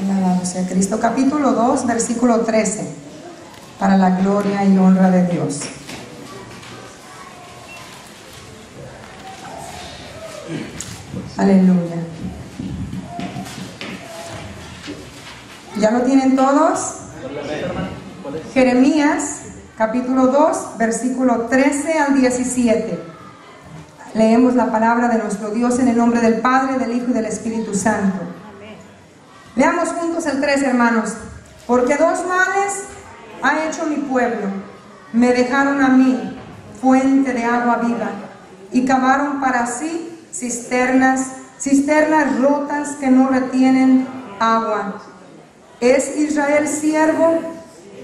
Alabado sea Cristo. Capítulo 2, versículo 13. Para la gloria y honra de Dios. Aleluya. ¿Ya lo tienen todos? Jeremías, capítulo 2, versículo 13 al 17. Leemos la palabra de nuestro Dios en el nombre del Padre, del Hijo y del Espíritu Santo. Leamos juntos el 13, hermanos. Porque dos males ha hecho mi pueblo. Me dejaron a mí, fuente de agua viva, y cavaron para sí cisternas rotas que no retienen agua. ¿Es Israel siervo?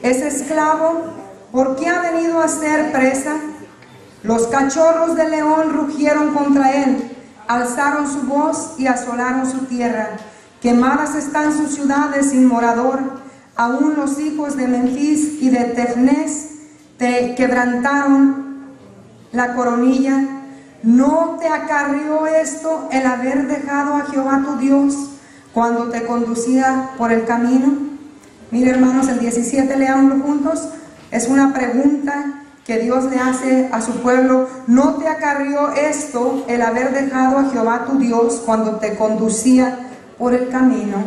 ¿Es esclavo? ¿Por qué ha venido a ser presa? Los cachorros del león rugieron contra él, alzaron su voz y asolaron su tierra. Quemadas están sus ciudades sin morador. Aún los hijos de Memphis y de Tefnés te quebrantaron la coronilla. ¿No te acarrió esto el haber dejado a Jehová tu Dios cuando te conducía por el camino? Mire, hermanos, el 17, leámoslo juntos. Es una pregunta que Dios le hace a su pueblo. ¿No te acarrió esto el haber dejado a Jehová tu Dios cuando te conducía por el camino?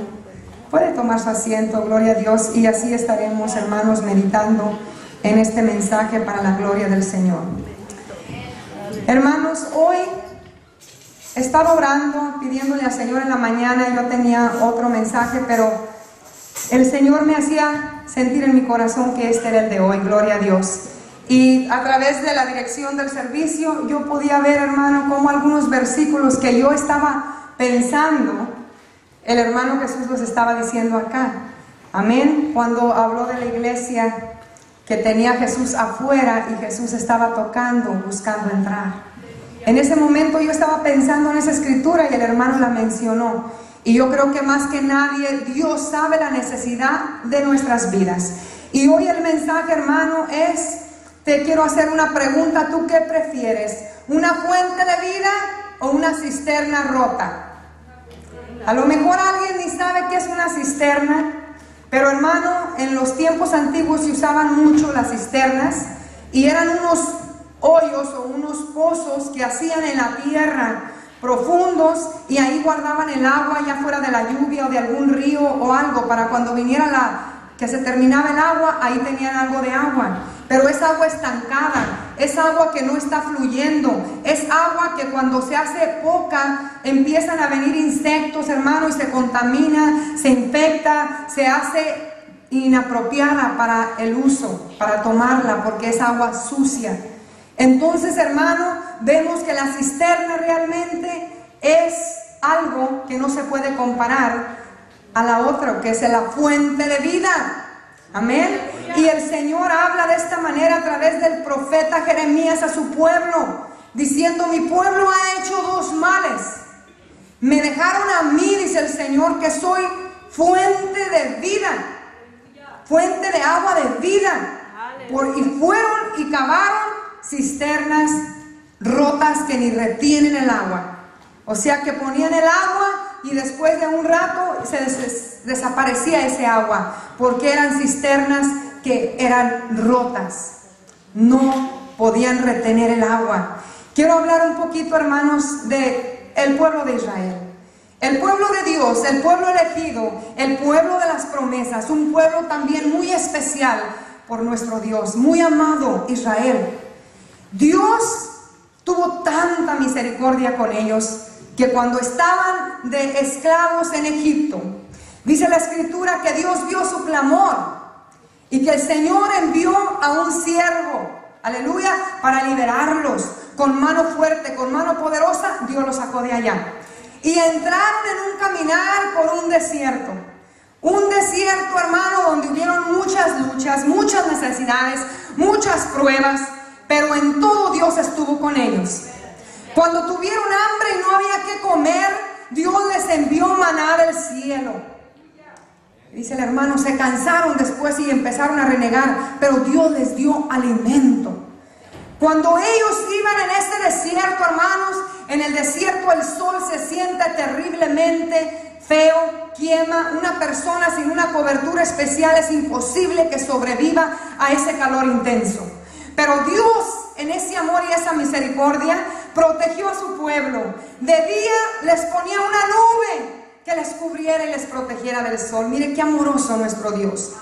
Puede tomar su asiento, gloria a Dios, y así estaremos, hermanos, meditando en este mensaje para la gloria del Señor. Hermanos, hoy he estado orando, pidiéndole al Señor en la mañana. Yo tenía otro mensaje, pero el Señor me hacía sentir en mi corazón que este era el de hoy, gloria a Dios. Y a través de la dirección del servicio yo podía ver, hermano, como algunos versículos que yo estaba pensando, el hermano Jesús los estaba diciendo acá. Amén. Cuando habló de la iglesia que tenía Jesús afuera y Jesús estaba tocando, buscando entrar. En ese momento yo estaba pensando en esa escritura y el hermano la mencionó. Y yo creo que más que nadie Dios sabe la necesidad de nuestras vidas. Y hoy el mensaje, hermano, es: te quiero hacer una pregunta. ¿Tú qué prefieres? ¿Una fuente de vida o una cisterna rota? A lo mejor alguien ni sabe qué es una cisterna, pero hermano, en los tiempos antiguos se usaban mucho las cisternas y eran unos hoyos o unos pozos que hacían en la tierra profundos, y ahí guardaban el agua, ya fuera de la lluvia o de algún río o algo, para cuando viniera que se terminaba el agua, ahí tenían algo de agua. Pero es agua estancada, es agua que no está fluyendo, es agua que cuando se hace poca empiezan a venir insectos, hermano, y se contamina, se infecta, se hace inapropiada para el uso, para tomarla, porque es agua sucia. Entonces, hermano, vemos que la cisterna realmente es algo que no se puede comparar a la otra, que es la fuente de vida. Amén. Y el Señor habla de esta manera a través del profeta Jeremías a su pueblo, diciendo: mi pueblo ha hecho dos males. Me dejaron a mí, dice el Señor, que soy fuente de vida, fuente de agua de vida. Y fueron y cavaron cisternas rotas que ni retienen el agua. O sea que ponían el agua y después de un rato desaparecía ese agua, porque eran cisternas que eran rotas, no podían retener el agua. Quiero hablar un poquito, hermanos, de el pueblo de Israel, el pueblo de Dios, el pueblo elegido, el pueblo de las promesas, un pueblo también muy especial por nuestro Dios, muy amado Israel. Dios tuvo tanta misericordia con ellos que cuando estaban de esclavos en Egipto, dice la escritura que Dios vio su clamor y que el Señor envió a un siervo, aleluya, para liberarlos. Con mano fuerte, con mano poderosa, Dios los sacó de allá. Y entraron en un caminar por un desierto. Un desierto, hermano, donde hubieron muchas luchas, muchas necesidades, muchas pruebas, pero en todo Dios estuvo con ellos. Cuando tuvieron hambre y no había que comer, Dios les envió maná del cielo. Dice el hermano, se cansaron después y empezaron a renegar, pero Dios les dio alimento. Cuando ellos iban en este desierto, hermanos, en el desierto el sol se siente terriblemente feo, quema. Una persona sin una cobertura especial es imposible que sobreviva a ese calor intenso. Pero Dios, en ese amor y esa misericordia, protegió a su pueblo. De día les ponía una nube que les cubriera y les protegiera del sol. Mire qué amoroso nuestro Dios.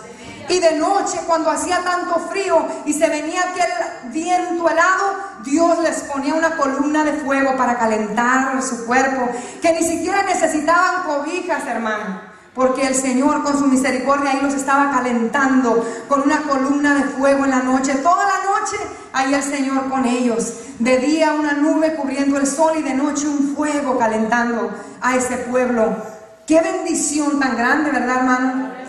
Y de noche, cuando hacía tanto frío y se venía aquel viento helado, Dios les ponía una columna de fuego para calentar su cuerpo, que ni siquiera necesitaban cobijas, hermano, porque el Señor con su misericordia ahí los estaba calentando con una columna de fuego en la noche. Toda la noche ahí el Señor con ellos. De día una nube cubriendo el sol y de noche un fuego calentando a ese pueblo. Qué bendición tan grande, ¿verdad, hermano?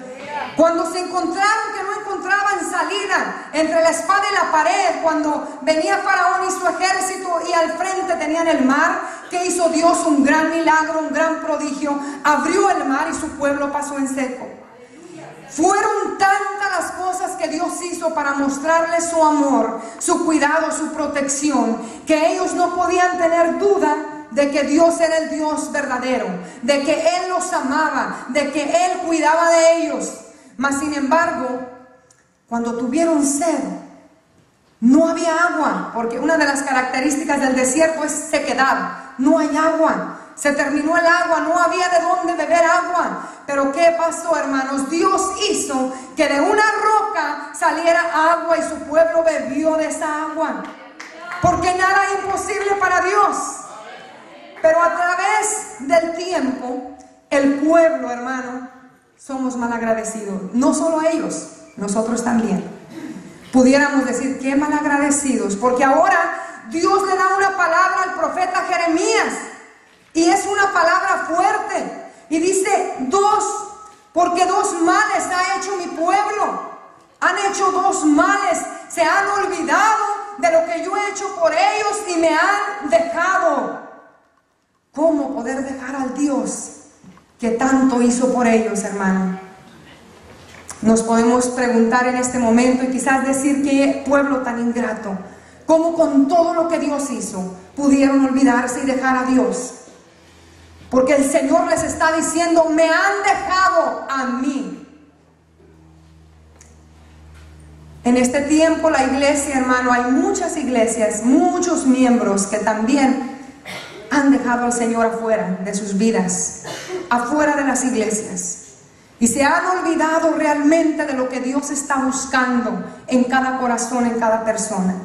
Cuando se encontraron que no encontraban salida entre la espada y la pared, cuando venía Faraón y su ejército y al frente tenían el mar, ¿qué hizo Dios? Un gran milagro, un gran prodigio. Abrió el mar y su pueblo pasó en seco. Fueron tantas las cosas que Dios hizo para mostrarles su amor, su cuidado, su protección, que ellos no podían tener duda de que Dios era el Dios verdadero, de que Él los amaba, de que Él cuidaba de ellos. Mas sin embargo, cuando tuvieron sed, no había agua, porque una de las características del desierto es sequedad. No hay agua, se terminó el agua, no había de dónde beber agua. Pero ¿qué pasó, hermanos? Dios hizo que de una roca saliera agua y su pueblo bebió de esa agua, porque nada es imposible para Dios. Pero a través del tiempo, el pueblo, hermano, somos malagradecidos. No solo ellos, nosotros también. Pudiéramos decir, qué malagradecidos, porque ahora Dios le da una palabra al profeta Jeremías, y es una palabra fuerte, y dice, porque dos males ha hecho mi pueblo. Han hecho dos males, se han olvidado de lo que yo he hecho por ellos y me han dejado. ¿Cómo poder dejar al Dios que tanto hizo por ellos, hermano? Nos podemos preguntar en este momento y quizás decir, qué pueblo tan ingrato. ¿Cómo con todo lo que Dios hizo pudieron olvidarse y dejar a Dios? Porque el Señor les está diciendo, me han dejado a mí. En este tiempo la iglesia, hermano, hay muchas iglesias, muchos miembros que también han dejado al Señor afuera de sus vidas, afuera de las iglesias, y se han olvidado realmente de lo que Dios está buscando en cada corazón, en cada persona.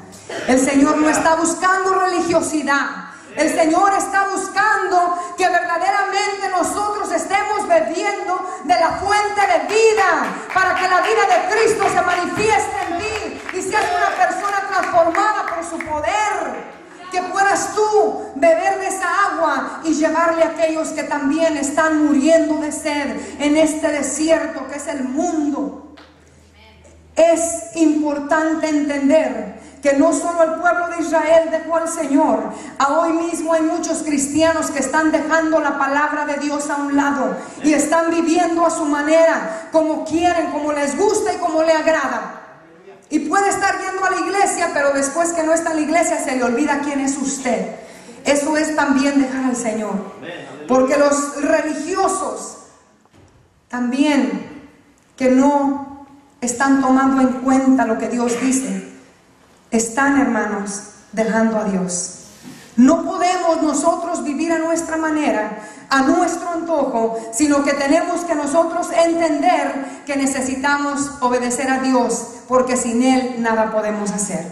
El Señor no está buscando religiosidad. El Señor está buscando que verdaderamente nosotros estemos bebiendo de la fuente de vida, para que la vida de Cristo se manifieste en ti y seas una persona transformada por su poder. Que puedas tú beber de esa agua y llevarle a aquellos que también están muriendo de sed en este desierto que es el mundo. Es importante entender que no solo el pueblo de Israel dejó al Señor. Hoy mismo hay muchos cristianos que están dejando la palabra de Dios a un lado y están viviendo a su manera, como quieren, como les gusta y como le agrada. Y puede estar yendo a la iglesia, pero después que no está en la iglesia se le olvida quién es usted. Eso es también dejar al Señor. Porque los religiosos también, que no están tomando en cuenta lo que Dios dice, están, hermanos, dejando a Dios. No podemos nosotros vivir a nuestra manera, a nuestro antojo, sino que tenemos que nosotros entender que necesitamos obedecer a Dios, porque sin Él nada podemos hacer.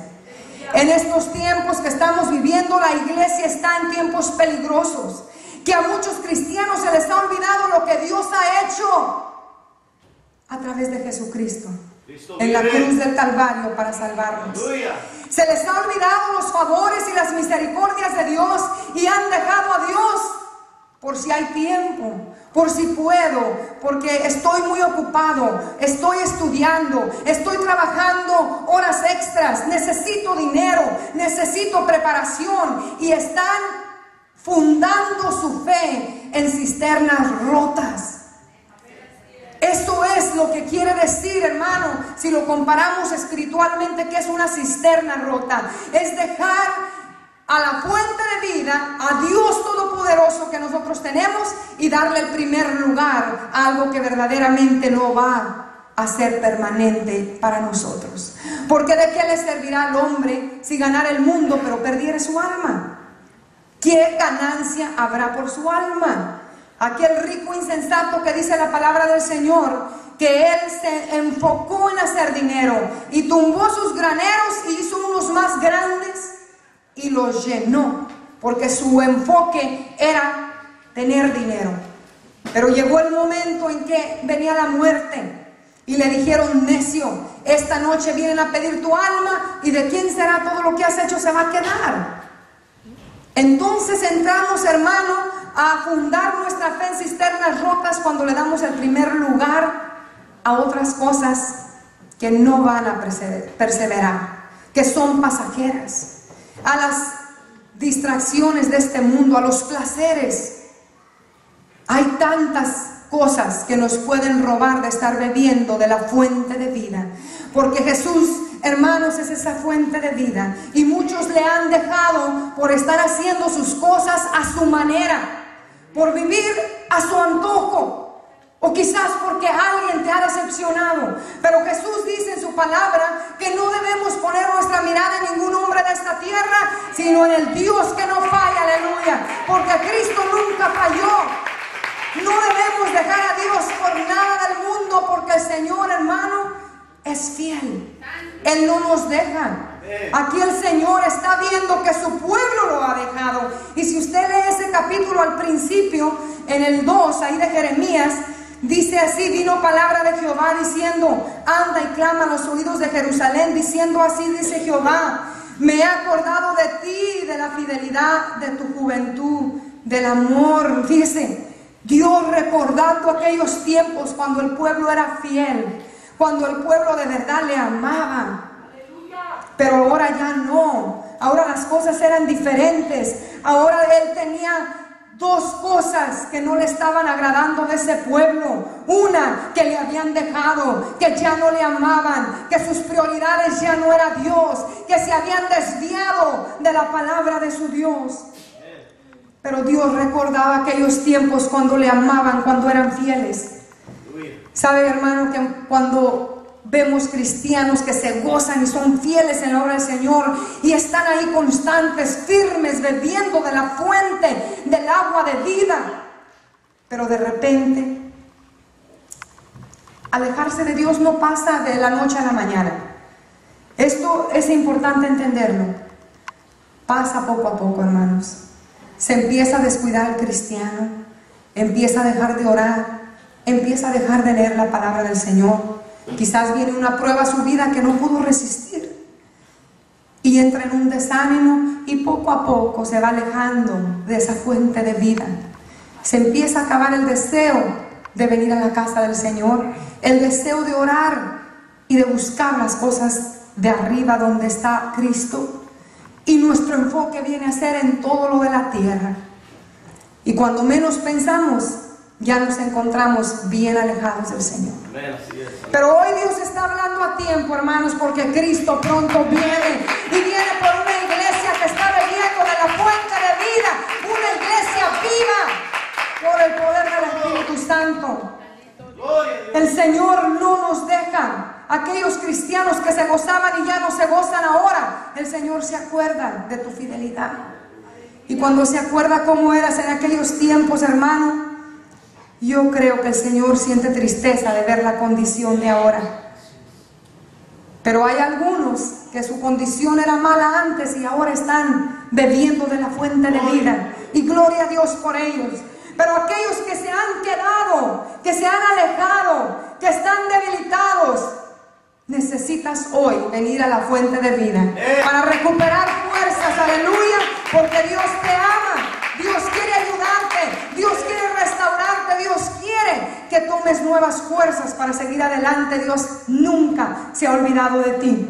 En estos tiempos que estamos viviendo, la iglesia está en tiempos peligrosos, que a muchos cristianos se les ha olvidado lo que Dios ha hecho a través de Jesucristo en la cruz del Calvario para salvarnos. Se les ha olvidado los favores y las misericordias de Dios y han dejado a Dios por si hay tiempo, por si puedo, porque estoy muy ocupado, estoy estudiando, estoy trabajando horas extras, necesito dinero, necesito preparación, y están fundando su fe en cisternas rotas. Eso es lo que quiere decir, hermano, si lo comparamos espiritualmente, que es una cisterna rota. Es dejar a la fuente de vida, a Dios Todopoderoso que nosotros tenemos, y darle el primer lugar a algo que verdaderamente no va a ser permanente para nosotros. Porque ¿de qué le servirá al hombre si ganara el mundo pero perdiera su alma? ¿Qué ganancia habrá por su alma? Aquel rico insensato que dice la palabra del Señor, que él se enfocó en hacer dinero y tumbó sus graneros y hizo unos más grandes y los llenó, porque su enfoque era tener dinero. Pero llegó el momento en que venía la muerte y le dijeron: necio, esta noche vienen a pedir tu alma, y de quién será todo lo que has hecho se va a quedar. Entonces entramos, hermano, a fundar nuestra fe en cisternas rotas cuando le damos el primer lugar a otras cosas que no van a perseverar, que son pasajeras, a las distracciones de este mundo, a los placeres. Hay tantas cosas que nos pueden robar de estar bebiendo de la fuente de vida, porque Jesús, hermanos, es esa fuente de vida, y muchos le han dejado por estar haciendo sus cosas a su manera, por vivir a su antojo, o quizás porque alguien te ha decepcionado. Pero Jesús dice en su palabra que no debemos poner nuestra mirada en ningún hombre de esta tierra, sino en el Dios que no falla, aleluya, porque Cristo nunca falló. No debemos dejar a Dios por nada del mundo, porque el Señor, hermano, es fiel. Él no nos deja. Aquí el Señor está viendo que su pueblo lo ha dejado. Y si usted lee ese capítulo al principio, en el 2, ahí de Jeremías, dice así: vino palabra de Jehová diciendo, anda y clama a los oídos de Jerusalén, diciendo así dice Jehová, me he acordado de ti, de la fidelidad de tu juventud, del amor. Fíjese, Dios recordando aquellos tiempos cuando el pueblo era fiel, cuando el pueblo de verdad le amaba. Pero ahora ya no, ahora las cosas eran diferentes. Ahora él tenía dos cosas que no le estaban agradando de ese pueblo. Una, que le habían dejado, que ya no le amaban, que sus prioridades ya no era Dios, que se habían desviado de la palabra de su Dios. Pero Dios recordaba aquellos tiempos cuando le amaban, cuando eran fieles. ¿Sabe, hermano, que cuando vemos cristianos que se gozan y son fieles en la obra del Señor y están ahí constantes, firmes, bebiendo de la fuente del agua de vida, pero de repente alejarse de Dios no pasa de la noche a la mañana? Esto es importante entenderlo. Pasa poco a poco, hermanos. Se empieza a descuidar al cristiano, empieza a dejar de orar, empieza a dejar de leer la palabra del Señor. Quizás viene una prueba a su vida que no pudo resistir y entra en un desánimo, y poco a poco se va alejando de esa fuente de vida. Se empieza a acabar el deseo de venir a la casa del Señor, el deseo de orar y de buscar las cosas de arriba donde está Cristo. Y nuestro enfoque viene a ser en todo lo de la tierra. Y cuando menos pensamos, ya nos encontramos bien alejados del Señor. Pero hoy Dios está hablando a tiempo, hermanos, porque Cristo pronto viene, y viene por una iglesia que está bebiendo de la fuente de vida, una iglesia viva por el poder del Espíritu Santo. El Señor no nos deja. Aquellos cristianos que se gozaban y ya no se gozan ahora, el Señor se acuerda de tu fidelidad. Y cuando se acuerda cómo eras en aquellos tiempos, hermano, yo creo que el Señor siente tristeza de ver la condición de ahora. Pero hay algunos que su condición era mala antes y ahora están bebiendo de la fuente de vida. Y gloria a Dios por ellos. Pero aquellos que se han quedado, que se han alejado, que están debilitados, necesitas hoy venir a la fuente de vida para recuperar fuerzas, aleluya, porque Dios te ama, Dios quiere ayudarte, Dios quiere restaurarte, Dios quiere que tomes nuevas fuerzas para seguir adelante. Dios nunca se ha olvidado de ti.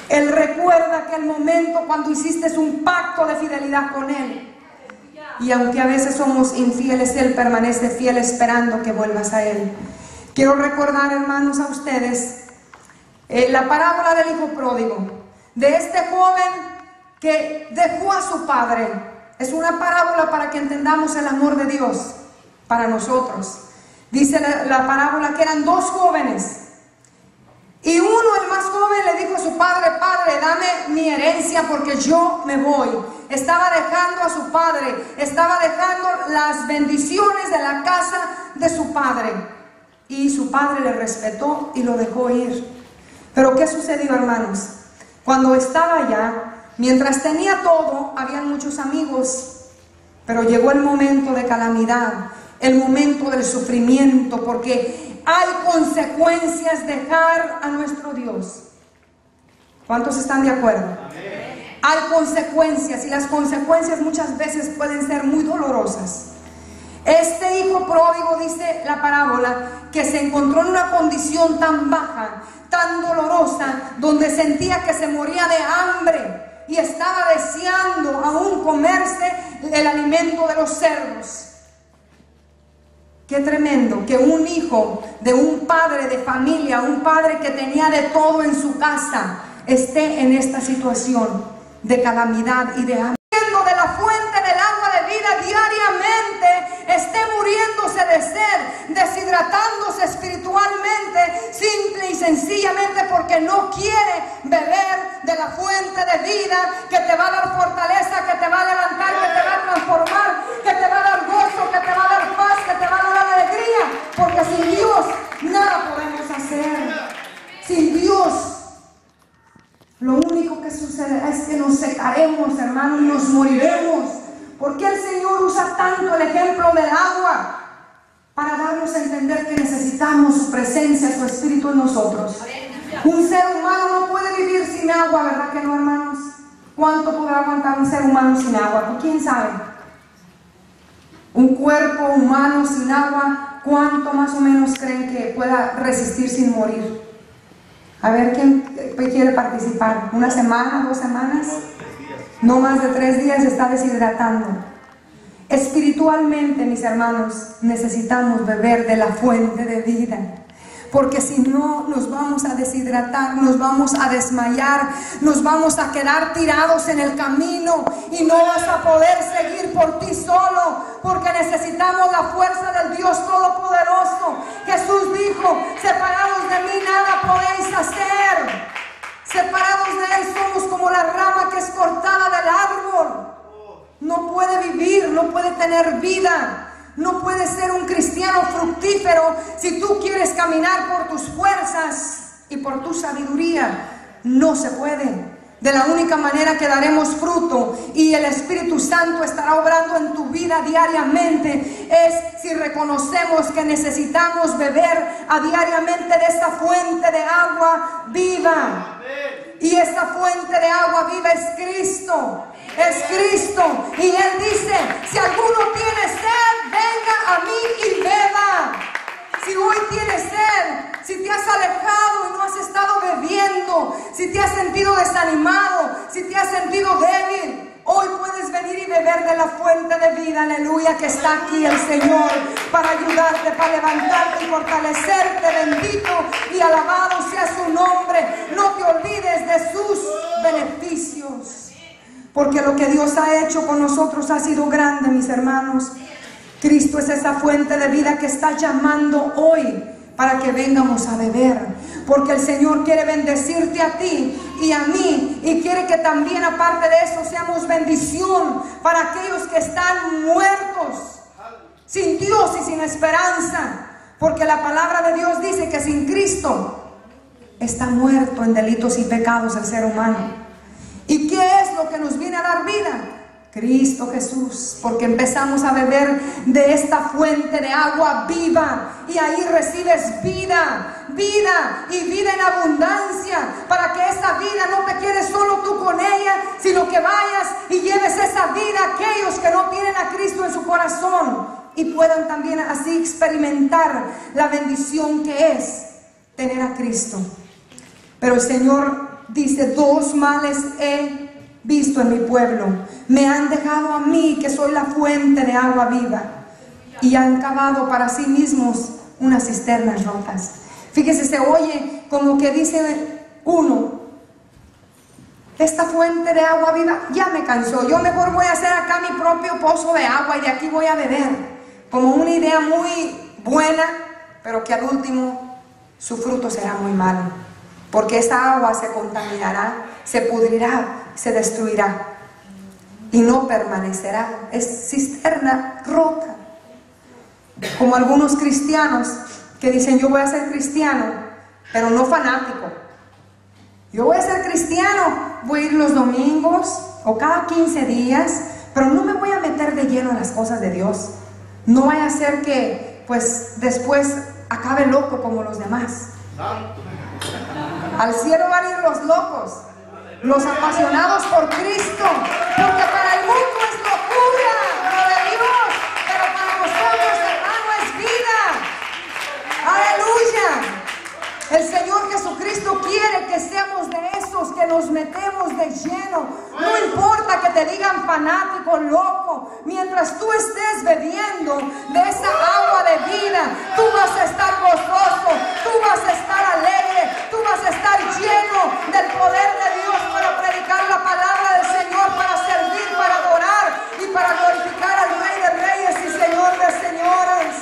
Él recuerda aquel momento cuando hiciste un pacto de fidelidad con Él. Y aunque a veces somos infieles, Él permanece fiel esperando que vuelvas a Él. Quiero recordar, hermanos, a ustedes la parábola del hijo pródigo, de este joven que dejó a su padre. Es una parábola para que entendamos el amor de Dios. para nosotros. Dice la parábola que eran dos jóvenes. Y uno, el más joven, le dijo a su padre: Padre, dame mi herencia porque yo me voy. Estaba dejando a su padre, estaba dejando las bendiciones de la casa de su padre. Y su padre le respetó y lo dejó ir. Pero ¿qué sucedió, hermanos? Cuando estaba allá, mientras tenía todo, habían muchos amigos. Pero llegó el momento de calamidad, el momento del sufrimiento, porque hay consecuencias dejar a nuestro Dios. ¿Cuántos están de acuerdo? Amén. Hay consecuencias, y las consecuencias muchas veces pueden ser muy dolorosas. Este hijo pródigo, dice la parábola, que se encontró en una condición tan baja, tan dolorosa, donde sentía que se moría de hambre y estaba deseando aún comerse el alimento de los cerdos. Qué tremendo que un hijo de un padre de familia, un padre que tenía de todo en su casa, esté en esta situación de calamidad y de hambre. De la fuente del agua de vida diariamente, esté muriéndose de sed, deshidratándose espiritualmente, simple y sencillamente porque no quiere beber de la fuente de vida que te va a dar fortaleza, que te va a levantar, que te va a transformar, que te va a dar gozo, que te va a dar paz, que te va a dar alegría, porque sin Dios nada podemos hacer. Sin Dios lo único que sucede es que nos secaremos, hermanos, y nos moriremos. ¿Por qué el Señor usa tanto el ejemplo del agua? Para darnos a entender que necesitamos su presencia, su espíritu en nosotros. Un ser humano no puede vivir sin agua, ¿verdad que no, hermanos? ¿Cuánto podrá aguantar un ser humano sin agua? ¿Quién sabe? Un cuerpo humano sin agua, ¿cuánto más o menos creen que pueda resistir sin morir? A ver, ¿quién quiere participar? ¿Una semana, 2 semanas? No más de 3 días se está deshidratando. Espiritualmente, mis hermanos, necesitamos beber de la fuente de vida. Porque si no, nos vamos a deshidratar, nos vamos a desmayar, nos vamos a quedar tirados en el camino y no vas a poder seguir por ti solo, porque necesitamos la fuerza del Dios Todopoderoso. Jesús dijo: separados de mí nada podéis hacer. Separados de Él somos como la rama que es cortada del árbol. No puede vivir, no puede tener vida. No puedes ser un cristiano fructífero si tú quieres caminar por tus fuerzas y por tu sabiduría. No se puede. De la única manera que daremos fruto y el Espíritu Santo estará obrando en tu vida diariamente es si reconocemos que necesitamos beber diariamente de esta fuente de agua viva. Y esta fuente de agua viva es Cristo. Es Cristo. Y Él dice: si alguno tiene sed, venga a mí y beba. Si hoy tienes sed, si te has alejado y no has estado bebiendo, si te has sentido desanimado, si te has sentido débil, hoy puedes venir y beber de la fuente de vida, aleluya, que está aquí el Señor para ayudarte, para levantarte y fortalecerte. Bendito y alabado sea su nombre. No te olvides de sus beneficios, porque lo que Dios ha hecho con nosotros ha sido grande, mis hermanos. Cristo es esa fuente de vida que está llamando hoy para que vengamos a beber, porque el Señor quiere bendecirte a ti y a mí, y quiere que también, aparte de eso, seamos bendición para aquellos que están muertos, sin Dios y sin esperanza, porque la palabra de Dios dice que sin Cristo está muerto en delitos y pecados el ser humano. ¿Y qué es lo que nos viene a dar vida? Cristo Jesús, porque empezamos a beber de esta fuente de agua viva y ahí recibes vida, vida y vida en abundancia, para que esa vida no te quedes solo tú con ella, sino que vayas y lleves esa vida a aquellos que no tienen a Cristo en su corazón y puedan también así experimentar la bendición que es tener a Cristo. Pero el Señor dice: 2 males he visto en mi pueblo. Me han dejado a mí, que soy la fuente de agua viva, y han cavado para sí mismos unas cisternas rotas. Fíjese, se oye como que dice uno: esta fuente de agua viva ya me cansó, yo mejor voy a hacer acá mi propio pozo de agua y de aquí voy a beber. como una idea muy buena, pero que al último su fruto será muy malo, porque esa agua se contaminará, se pudrirá, se destruirá y no permanecerá. Es cisterna rota. Como algunos cristianos que dicen: yo voy a ser cristiano, pero no fanático. Yo voy a ser cristiano, voy a ir los domingos o cada 15 días, pero no me voy a meter de lleno en las cosas de Dios. No vaya a ser que pues después acabe loco como los demás. Al cielo van a ir los locos, los apasionados por Cristo, porque para el mundo es locura lo de Dios, pero para nosotros, hermano, es vida. Aleluya. El Señor Jesucristo quiere que seamos de esos que nos metemos de lleno. No importa que te digan fanático, loco, mientras tú estés bebiendo de esa agua de vida, tú vas a estar gozoso, tú vas a estar alegre, tú vas a estar lleno del poder de Dios para predicar la palabra del Señor, para servir, para adorar y para glorificar al Rey de Reyes y Señor de Señores.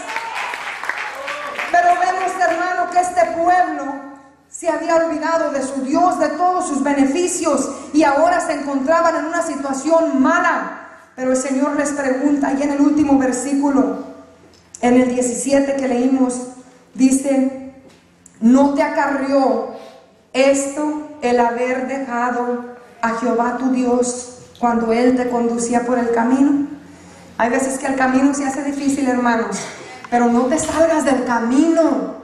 Pero vemos, hermano, que este pueblo se había olvidado de su Dios, de todos sus beneficios, y ahora se encontraban en una situación mala. Pero el Señor les pregunta, y en el último versículo, en el 17 que leímos, dice: ¿no te acarrió esto el haber dejado a Jehová tu Dios cuando Él te conducía por el camino? Hay veces que el camino se hace difícil, hermanos, pero no te salgas del camino.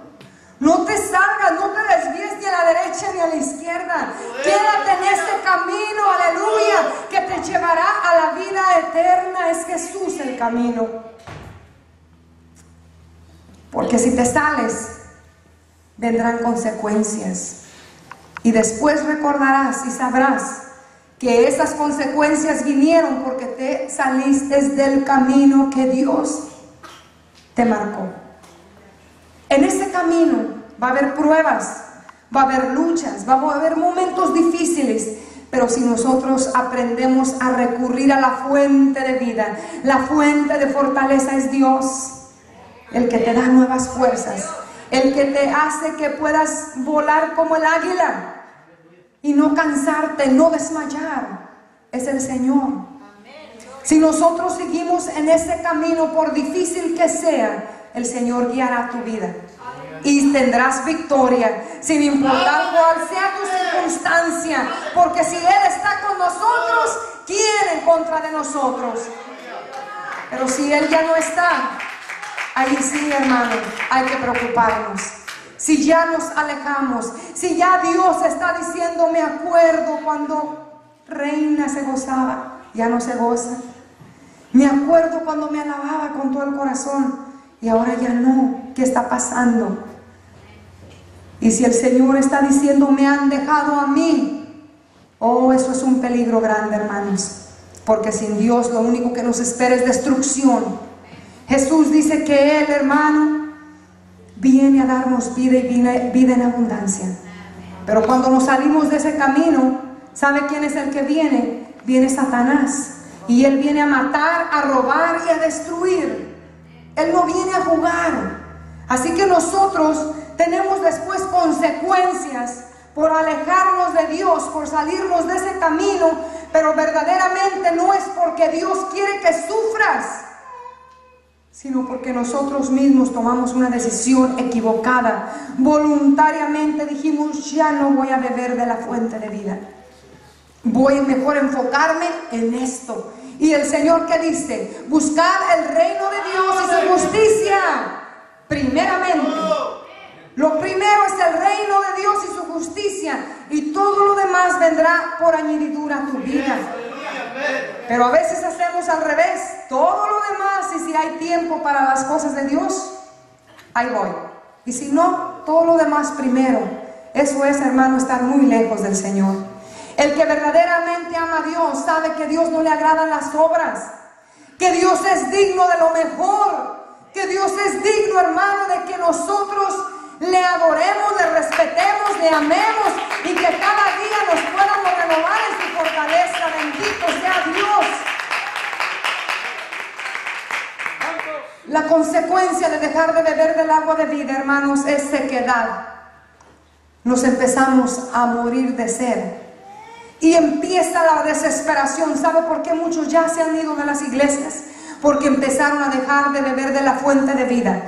No te salgas, no te desvíes ni a la derecha ni a la izquierda. Quédate en este camino, aleluya, que te llevará a la vida eterna. Es Jesús el camino. Porque si te sales, vendrán consecuencias. Y después recordarás y sabrás que esas consecuencias vinieron porque te saliste del camino que Dios te marcó. En ese camino va a haber pruebas, va a haber luchas, va a haber momentos difíciles, pero si nosotros aprendemos a recurrir a la fuente de vida, la fuente de fortaleza es Dios, el que te da nuevas fuerzas, el que te hace que puedas volar como el águila y no cansarte, no desmayar, es el Señor. Si nosotros seguimos en ese camino, por difícil que sea, el Señor guiará tu vida y tendrás victoria, sin importar cuál sea tu circunstancia, porque si Él está con nosotros, ¿quién en contra de nosotros? Pero si Él ya no está, ahí sí, hermano, hay que preocuparnos. Si ya nos alejamos, si ya Dios está diciendo: me acuerdo cuando Reina se gozaba, ya no se goza. Me acuerdo cuando me alababa con todo el corazón y ahora ya no. ¿Qué está pasando? Y si el Señor está diciendo: me han dejado a mí, oh, eso es un peligro grande, hermanos, porque sin Dios lo único que nos espera es destrucción. Jesús dice que Él, hermano, viene a darnos vida y vida en abundancia. Pero cuando nos salimos de ese camino, ¿sabe quién es el que viene? Viene Satanás. Y él viene a matar, a robar y a destruir. Él no viene a jugar. Así que nosotros tenemos después consecuencias por alejarnos de Dios, por salirnos de ese camino. Pero verdaderamente no es porque Dios quiere que sufras, sino porque nosotros mismos tomamos una decisión equivocada. Voluntariamente dijimos: ya no voy a beber de la fuente de vida, voy mejor a enfocarme en esto. Y el Señor, ¿qué dice? Buscar el reino de Dios y su justicia primeramente. Lo primero es el reino de Dios y su justicia, y todo lo demás vendrá por añadidura a tu vida. Pero a veces hacemos al revés, todo lo demás, y si hay tiempo para las cosas de Dios, ahí voy. Y si no, todo lo demás primero. Eso es, hermano, estar muy lejos del Señor. El que verdaderamente ama a Dios sabe que Dios no le agradan las obras, que Dios es digno de lo mejor, que Dios es digno, hermano, de que nosotros le adoremos, le respetemos, le amemos, y que cada día nos podamos renovar en su fortaleza. Bendito sea Dios. La consecuencia de dejar de beber del agua de vida, hermanos, es sequedad. Nos empezamos a morir de sed. Y empieza la desesperación. ¿Sabe por qué muchos ya se han ido de las iglesias? Porque empezaron a dejar de beber de la fuente de vida.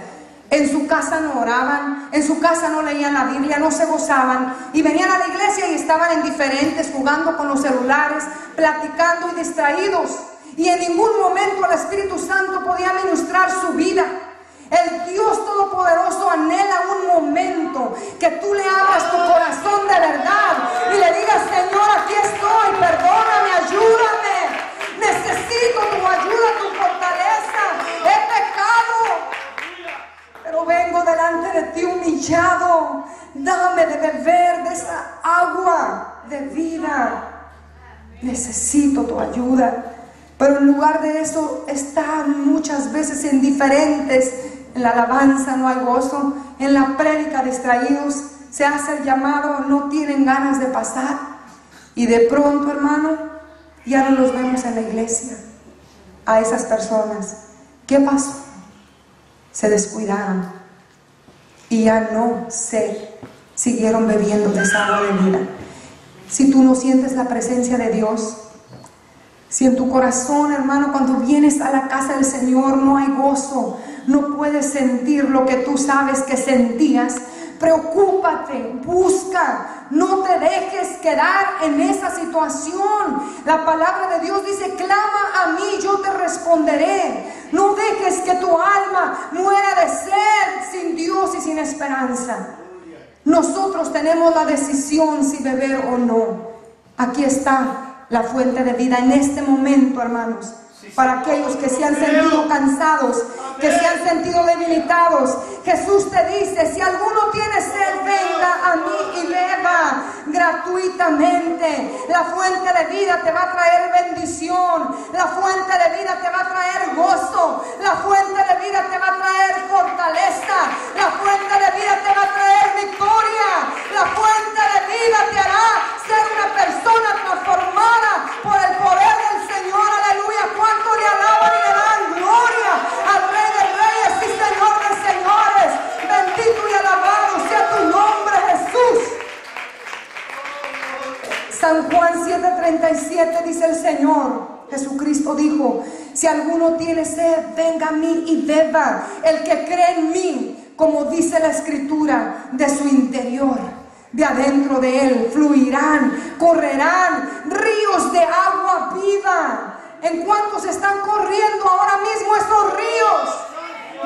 En su casa no oraban, en su casa no leían la Biblia, no se gozaban. Y venían a la iglesia y estaban indiferentes, jugando con los celulares, platicando y distraídos. Y en ningún momento el Espíritu Santo podía ministrar su vida. El Dios Todopoderoso anhela un momento que tú le abras tu corazón de verdad y le digas: Señor, aquí estoy, perdóname, ayúdame, necesito tu ayuda, tu fortaleza, he pecado, pero vengo delante de ti humillado, dame de beber de esa agua de vida, necesito tu ayuda. Pero en lugar de eso están muchas veces indiferentes. En la alabanza no hay gozo, en la prédica distraídos, se hace el llamado, no tienen ganas de pasar. Y de pronto, hermano, ya no los vemos en la iglesia. A esas personas, ¿qué pasó? Se descuidaron y ya no se siguieron bebiendo de esa agua de vida. Si tú no sientes la presencia de Dios, si en tu corazón, hermano, cuando vienes a la casa del Señor no hay gozo, no puedes sentir lo que tú sabes que sentías, preocúpate, busca, no te dejes quedar en esa situación. La palabra de Dios dice: clama a mí, yo te responderé. No dejes que tu alma muera de sed sin Dios y sin esperanza. Nosotros tenemos la decisión si beber o no. Aquí está la fuente de vida en este momento, hermanos. Para aquellos que se han sentido cansados, que se han sentido debilitados, Jesús te dice: si alguno tiene sed, venga a mí y beba gratuitamente. La fuente de vida te va a traer bendición, la fuente de vida te va a traer gozo, la fuente de vida te va a traer fortaleza, la fuente de vida te va a traer victoria, la fuente de vida te hará ser una persona transformada por el poder del Señor. Aleluya. ¿Cuánto le alaban y le dan gloria al Rey de Reyes y Señor de Señores? Bendito y alabado sea tu nombre, Jesús. San Juan 7:37 dice el Señor Jesucristo dijo: si alguno tiene sed, venga a mí y beba. El que cree en mí, como dice la Escritura, de su interior, de adentro de él, fluirán, correrán ríos de agua viva. ¿En cuántos están corriendo ahora mismo esos ríos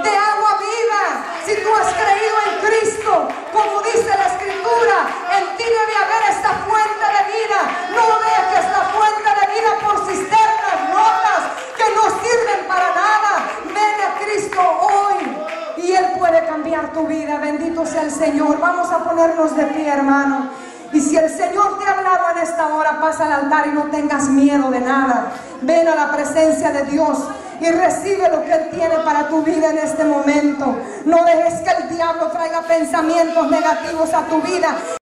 de agua viva? Si tú has creído en Cristo, como dice la Escritura, en ti debe haber esta fuente de vida. No dejes la fuente de vida por cisternas rotas que no sirven para nada. Ven a Cristo hoy y Él puede cambiar tu vida. Bendito sea el Señor. Vamos a ponernos de pie, hermano. Y si el Señor te ha hablado en esta hora, pasa al altar y no tengas miedo de nada. Ven a la presencia de Dios y recibe lo que Él tiene para tu vida en este momento. No dejes que el diablo traiga pensamientos negativos a tu vida.